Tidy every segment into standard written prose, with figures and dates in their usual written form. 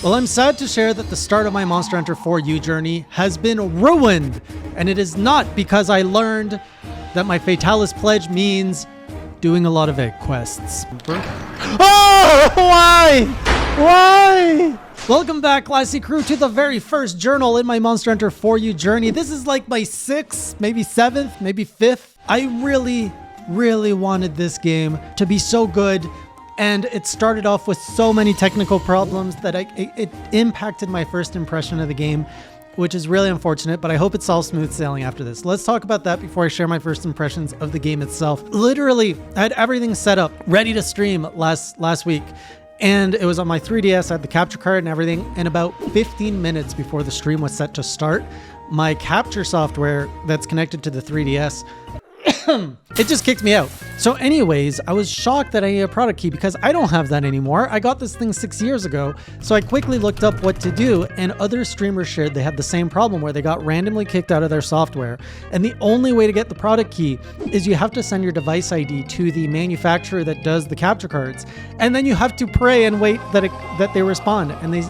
Well, I'm sad to share that the start of my Monster Hunter 4U journey has been ruined, and it is not because I learned that my Fatalis pledge means doing a lot of egg quests. Oh, why? Why? Welcome back, Classy Crew, to the very first journal in my Monster Hunter 4U journey. This is like my 6th, maybe 7th, maybe 5th. I really wanted this game to be so good, and it started off with so many technical problems that it impacted my first impression of the game, which is really unfortunate, but I hope it's all smooth sailing after this. Let's talk about that before I share my first impressions of the game itself. Literally, I had everything set up, ready to stream last week, and it was on my 3DS. I had the capture card and everything, and about 15 minutes before the stream was set to start, my capture software that's connected to the 3DS it just kicked me out. So anyways, I was shocked that I need a product key because I don't have that anymore. I got this thing 6 years ago. So I quickly looked up what to do, and other streamers shared they had the same problem where they got randomly kicked out of their software. And the only way to get the product key is you have to send your device ID to the manufacturer that does the capture cards. And then you have to pray and wait that they respond. And these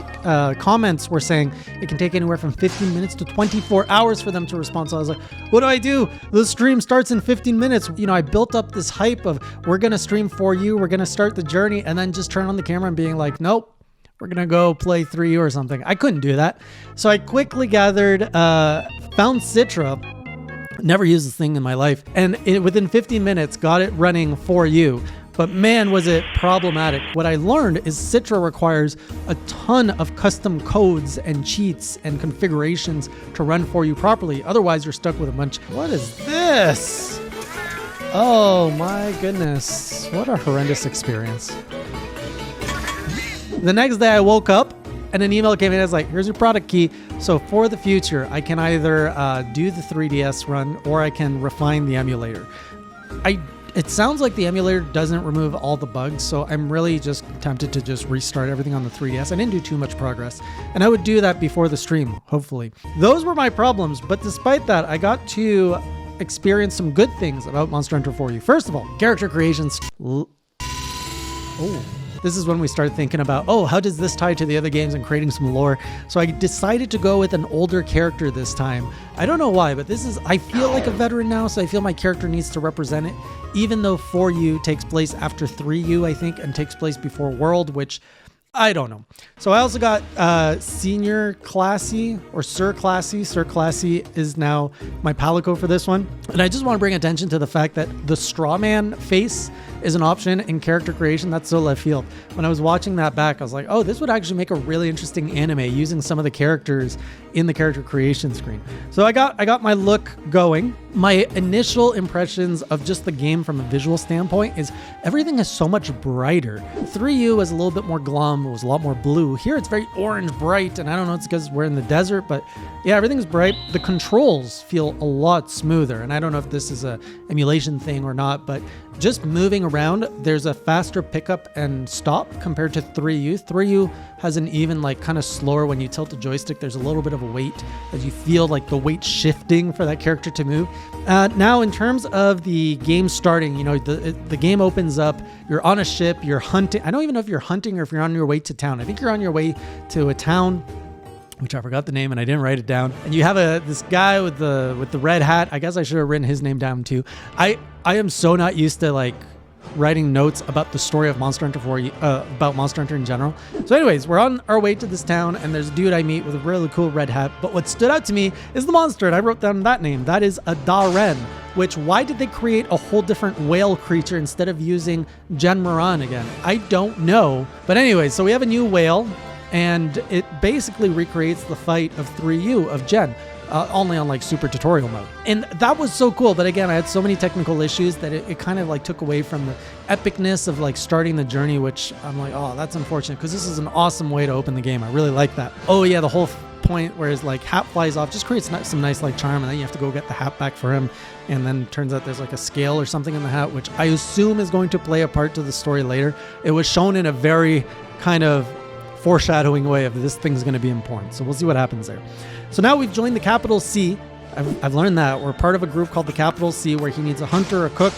comments were saying it can take anywhere from 15 minutes to 24 hours for them to respond. So I was like, what do I do? The stream starts in 15 minutes. You know, I built up this hype of we're going to stream for you, we're going to start the journey, and then just turn on the camera and being like, nope, we're going to go play 3U or something. I couldn't do that. So I quickly gathered, found Citra, never used this thing in my life, and within 15 minutes got it running for you. But man, was it problematic. What I learned is Citra requires a ton of custom codes and cheats and configurations to run for you properly. Otherwise, you're stuck with a bunch. What is this? Oh my goodness. What a horrendous experience. The next day I woke up and an email came in. It's like, here's your product key. So for the future, I can either do the 3DS run or I can refine the emulator. It sounds like the emulator doesn't remove all the bugs, so I'm really just tempted to just restart everything on the 3DS. I didn't do too much progress, and I would do that before the stream, hopefully. Those were my problems, but despite that, I got to experience some good things about Monster Hunter 4U. First of all, character creations. This is when we start thinking about, how does this tie to the other games and creating some lore? So I decided to go with an older character this time. I don't know why, but I feel like a veteran now, so I feel my character needs to represent it, even though 4U takes place after 3U, I think, and takes place before World, which I don't know. So I also got Senior Classy or Sir Classy. Sir Classy is now my palico for this one. And I just want to bring attention to the fact that the Strawman face is an option in character creation. That's so left field. When I was watching that back, I was like, this would actually make a really interesting anime using some of the characters in the character creation screen. So I got my look going. My initial impressions of just the game from a visual standpoint is everything is so much brighter. 3U was a little bit more glum. It was a lot more blue. Here it's very orange bright, and I don't know, it's because we're in the desert, but yeah, everything's bright. The controls feel a lot smoother, and I don't know if this is a emulation thing or not, but just moving around, there's a faster pickup and stop compared to 3U. 3U has an even kind of slower, when you tilt the joystick, there's a little bit of a weight as you feel like the weight shifting for that character to move. Now, in terms of the game starting, the game opens up, you're on a ship, you're hunting. I don't even know if you're hunting or if you're on your way to town. I think you're on your way to a town, which I forgot the name and I didn't write it down. And you have this guy with the red hat. I guess I should have written his name down too. I am so not used to writing notes about the story of Monster Hunter 4, about Monster Hunter in general. So anyways, we're on our way to this town and there's a dude I meet with a really cool red hat. But what stood out to me is the monster, and I wrote down that name. That is a Daren, which, why did they create a whole different whale creature instead of using Genmaran again? I don't know. But anyways, so we have a new whale, and it basically recreates the fight of 3U of Gen, only on super tutorial mode. And that was so cool, but again, I had so many technical issues that it kind of took away from the epicness of starting the journey, which I'm like, that's unfortunate, because this is an awesome way to open the game. I really like that. Oh yeah, the whole point where his hat flies off just creates some nice charm, and then you have to go get the hat back for him, and then turns out there's a scale or something in the hat, which I assume is going to play a part to the story later. It was shown in a very kind of foreshadowing way of this thing's going to be important. So we'll see what happens there. So now we've joined the Capital C. I've learned that we're part of a group called the Capital C, where he needs a hunter, a cook,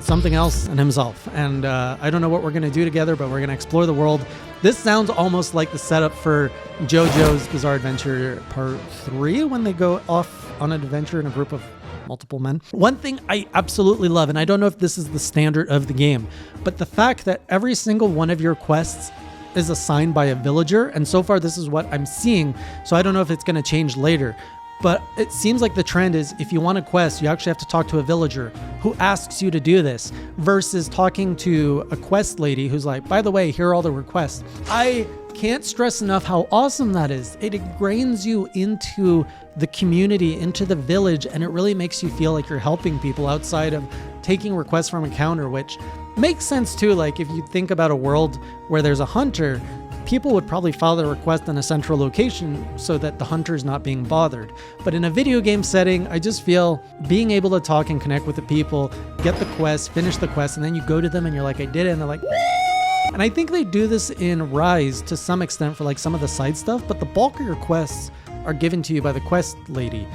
something else and himself. And I don't know what we're going to do together, but we're going to explore the world. This sounds almost like the setup for JoJo's Bizarre Adventure Part 3 when they go off on an adventure in a group of multiple men. One thing I absolutely love, and I don't know if this is the standard of the game, but the fact that every single one of your quests is assigned by a villager. And so far, this is what I'm seeing. So I don't know if it's going to change later. But it seems like the trend is if you want a quest, you actually have to talk to a villager who asks you to do this versus talking to a quest lady who's like, by the way, here are all the requests. I can't stress enough how awesome that is. It ingrains you into the community, into the village, and it really makes you feel like you're helping people outside of taking requests from a counter, which makes sense too. Like if you think about a world where there's a hunter, people would probably file their request in a central location so that the hunter is not being bothered. But in a video game setting, I just feel being able to talk and connect with the people, get the quest, finish the quest, and then you go to them and you're like, I did it. And they're like, "Wee!" And I think they do this in Rise to some extent for like some of the side stuff, but the bulk of your quests are given to you by the quest lady.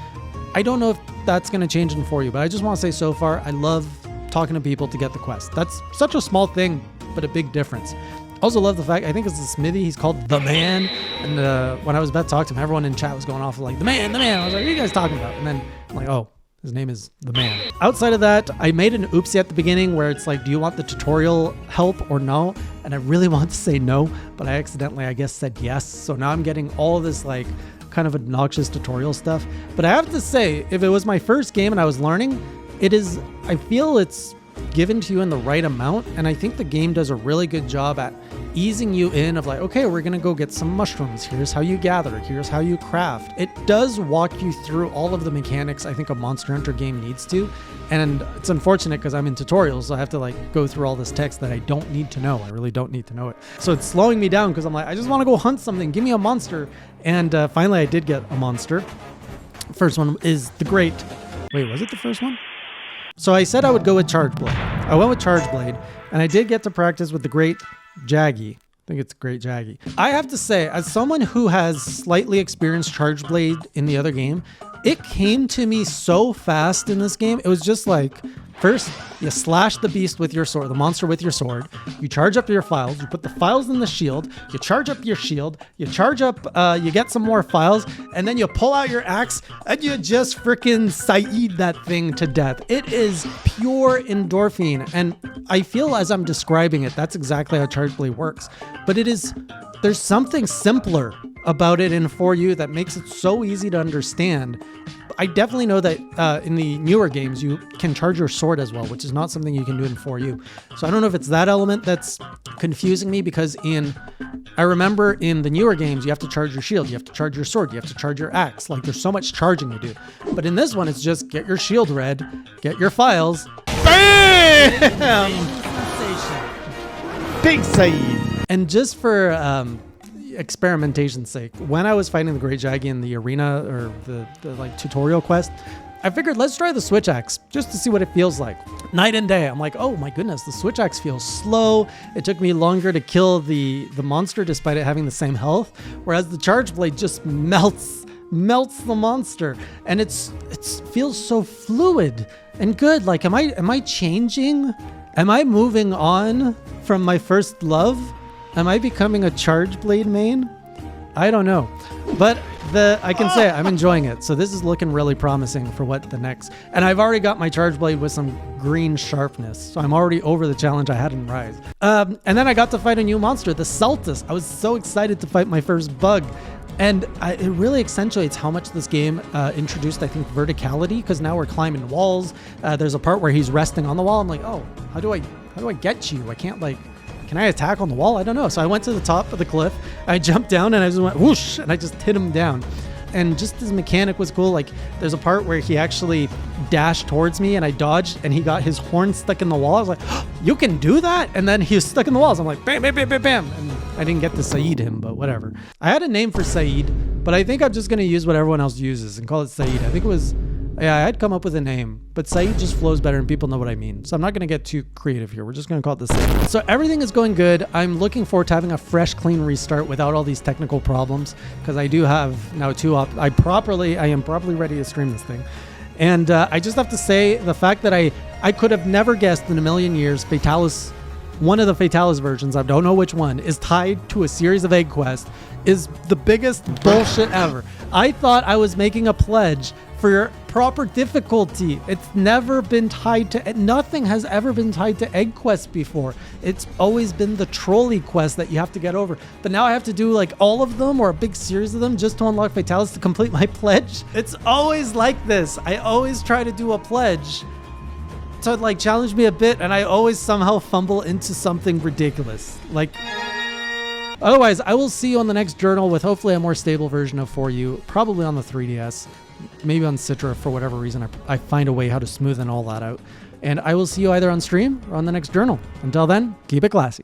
I don't know if that's going to change in for you, but I just want to say so far, I love talking to people to get the quest. That's such a small thing, but a big difference. Also love the fact, I think it's the Smithy, he's called The Man. And when I was about to talk to him, everyone in chat was going off like, the man. I was like, what are you guys talking about? And then I'm like, oh, his name is The Man. Outside of that, I made an oopsie at the beginning where it's like, do you want the tutorial help or no? And I really want to say no, but I accidentally, I guess, said yes. So now I'm getting all this like kind of obnoxious tutorial stuff. But I have to say, if it was my first game and I was learning, I feel it's given to you in the right amount, and I think the game does a really good job at easing you in of like, okay, we're gonna go get some mushrooms, here's how you gather, here's how you craft. It does walk you through all of the mechanics I think a Monster Hunter game needs to, and it's unfortunate because I'm in tutorials, so I have to like go through all this text that I don't need to know. I really don't need to know it, so it's slowing me down because I'm like, I just want to go hunt something, give me a monster. And finally I did get a monster. First one is the great, wait, was it the first one? So I said I would go with Charge Blade. I went with Charge Blade, and I did get to practice with the Great Jaggy. I think it's Great Jaggy. I have to say, as someone who has slightly experienced Charge Blade in the other game, it came to me so fast in this game. It was just like, first, you slash the beast with your sword, the monster with your sword. You charge up your files. You put the files in the shield. You charge up your shield. You charge up, you get some more files, and then you pull out your axe, and you just freaking Saeed that thing to death. It is pure endorphin, and I feel as I'm describing it, that's exactly how Charge Blade works. But there's something simpler about it in 4U that makes it so easy to understand. I definitely know that in the newer games, you can charge your sword as well, which is not something you can do in 4U. So I don't know if it's that element that's confusing me, because I remember in the newer games, you have to charge your shield, you have to charge your sword, you have to charge your axe. Like there's so much charging to do. But in this one, it's just get your shield red, get your files. BAM! Big Saeed. And just for experimentation's sake, when I was fighting the Great Jaggy in the arena or the like tutorial quest, I figured let's try the switch axe just to see what it feels like. Night and day, I'm like, oh my goodness, the switch axe feels slow. It took me longer to kill the monster despite it having the same health, whereas the Charge Blade just melts the monster, and it feels so fluid and good. Like, am I changing? Am I moving on from my first love? Am I becoming a Charge Blade main? I don't know, but I can say I'm enjoying it. So this is looking really promising for what the next, and I've already got my Charge Blade with some green sharpness. So I'm already over the challenge I had in Rise. And then I got to fight a new monster, the Celtus. I was so excited to fight my first bug. And it really accentuates how much this game introduced, I think, verticality, because now we're climbing walls. There's a part where he's resting on the wall. I'm like, oh, how do I get you? I can't can I attack on the wall? I don't know. So I went to the top of the cliff, I jumped down, and I just went whoosh, and I just hit him down. And just his mechanic was cool. Like there's a part where he actually dashed towards me and I dodged and he got his horn stuck in the wall. I was like, oh, you can do that? And then he was stuck in the walls. I'm like, bam, bam, bam, bam, bam. And I didn't get to Saeed him, but whatever. I had a name for Saeed, but I think I'm just going to use what everyone else uses and call it Saeed. I think it was, yeah, I had come up with a name, but Saeed just flows better and people know what I mean. So I'm not going to get too creative here. We're just going to call it the Saeed. So everything is going good. I'm looking forward to having a fresh, clean restart without all these technical problems, because I do have now I am properly ready to stream this thing. And I just have to say, the fact that I I could have never guessed in a million years Fatalis, one of the Fatalis versions, I don't know which one, is tied to a series of egg quests, is the biggest bullshit ever. I thought I was making a pledge for proper difficulty. It's never been tied to, nothing has ever been tied to egg quests before. It's always been the trolley quest that you have to get over. But now I have to do like all of them or a big series of them just to unlock Fatalis to complete my pledge. It's always like this. I always try to do a pledge to like challenge me a bit, and I always somehow fumble into something ridiculous. Like, otherwise, I will see you on the next journal with hopefully a more stable version of 4U, probably on the 3DS, maybe on Citra for whatever reason. I find a way how to smoothen all that out. And I will see you either on stream or on the next journal. Until then, keep it classy.